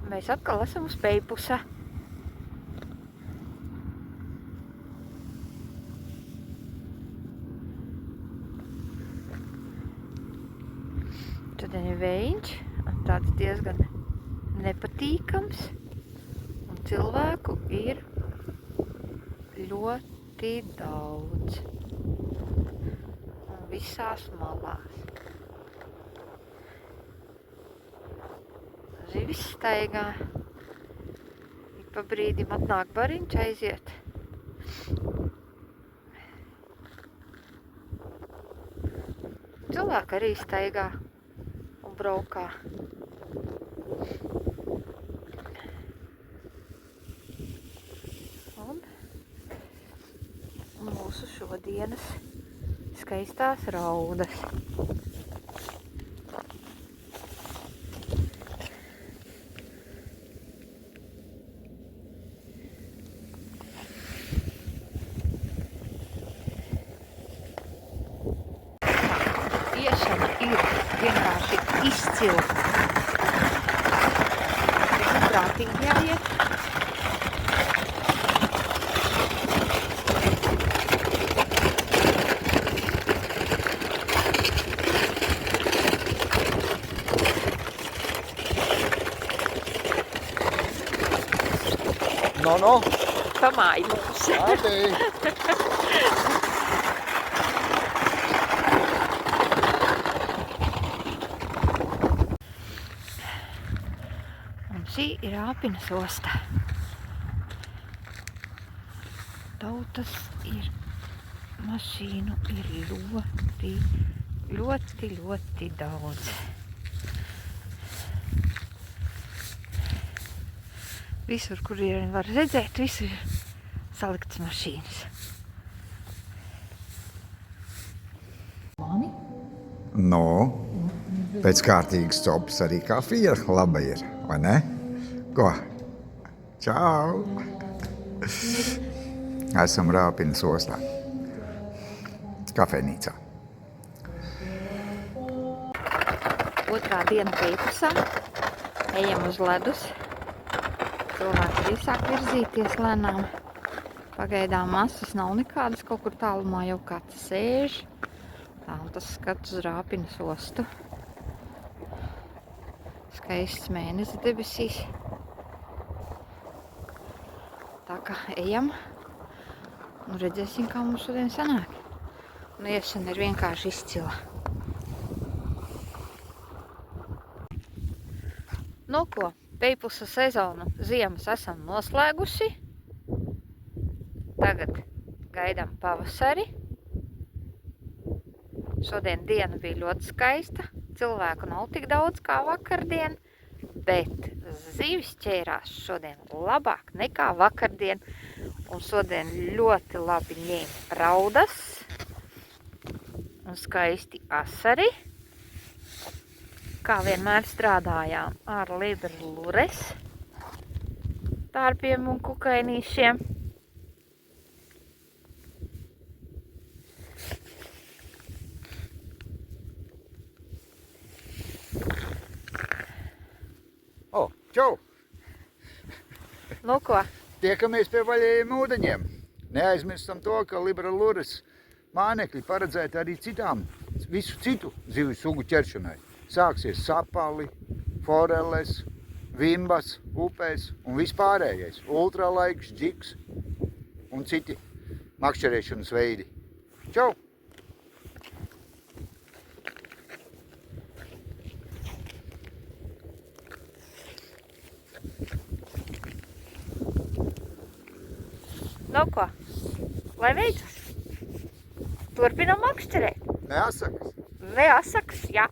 Mēs atkal esam uz Peipusa. Šodien ir vējiņš, un tāds diezgan nepatīkams, un cilvēku ir ļoti daudz. Un visās malās. Zivis staigā. Ik pa brīdim atnāk bariņš aiziet. Cilvēki arī staigā un braukā. Un mūsu šodienas skaistās raudas. Iešana ir vienkārši izcila. Ir prātīgi jāiet. No. Pamāj mums. Un šī ir Āpinas osta. Tautas ir, mašīnu ir ļoti daudz. Visur, kur var redzēt, visur ir saliktas mašīnas. No, pēc kārtīgas copas arī kafija laba ir, vai ne? Ko? Čau! Esam Āpinas ostā. Kafejnīcā. Otrā diena Peipusā. Ejam uz ledus. Cilvēki arī sāk virzīties lēnām. Pagaidām masas nav nekādas, kaut kur tālumā jau kāds sēž. Tā, un tas skats uz Āpinas ostu. Skaists mēnesis debesīs. Tā kā ejam un redzēsim, kā mums šodien sanāk. Un iešana ir vienkārši izcila. Nu ko? Peipusa sezonu ziemas esam noslēgusi. Tagad gaidām pavasari. Šodien diena bija ļoti skaista. Cilvēku nav tik daudz kā vakardien, bet zivis ķērās šodien labāk nekā vakardien. Un šodien ļoti labi ņēma raudas un skaisti asari. Kā vienmēr strādājām ar Libra Lures tārpiem un kukainīšiem. Čau! Nu ko? Tiekamies pie vaļējiem ūdeņiem. Neaizmirstam to, ka Libra Lures mānekļi paredzēti arī visu citu zivju sugu ķeršanai. Sāksies sapali, foreles, vimbas, upēs un vispārējais. Ultralaiks, džiks un citi makšķerēšanas veidi. Čau! Nu ko? Lai veicas? Turpinam makšķerēt. Neasakas? Neasakas, jā.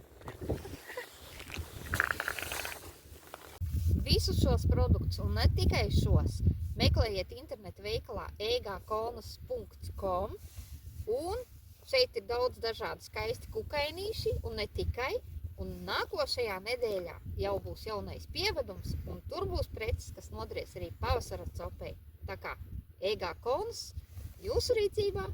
Visus šos produktus, un ne tikai šos, meklējiet interneta veikalā egakonas.com, un šeit ir daudz dažādi skaisti kukainīši, un ne tikai, un nākošajā nedēļā jau būs jaunais pievedums, un tur būs preces, kas noderēs arī pavasara copei. Tā kā Egakonas jūsu rīcībā.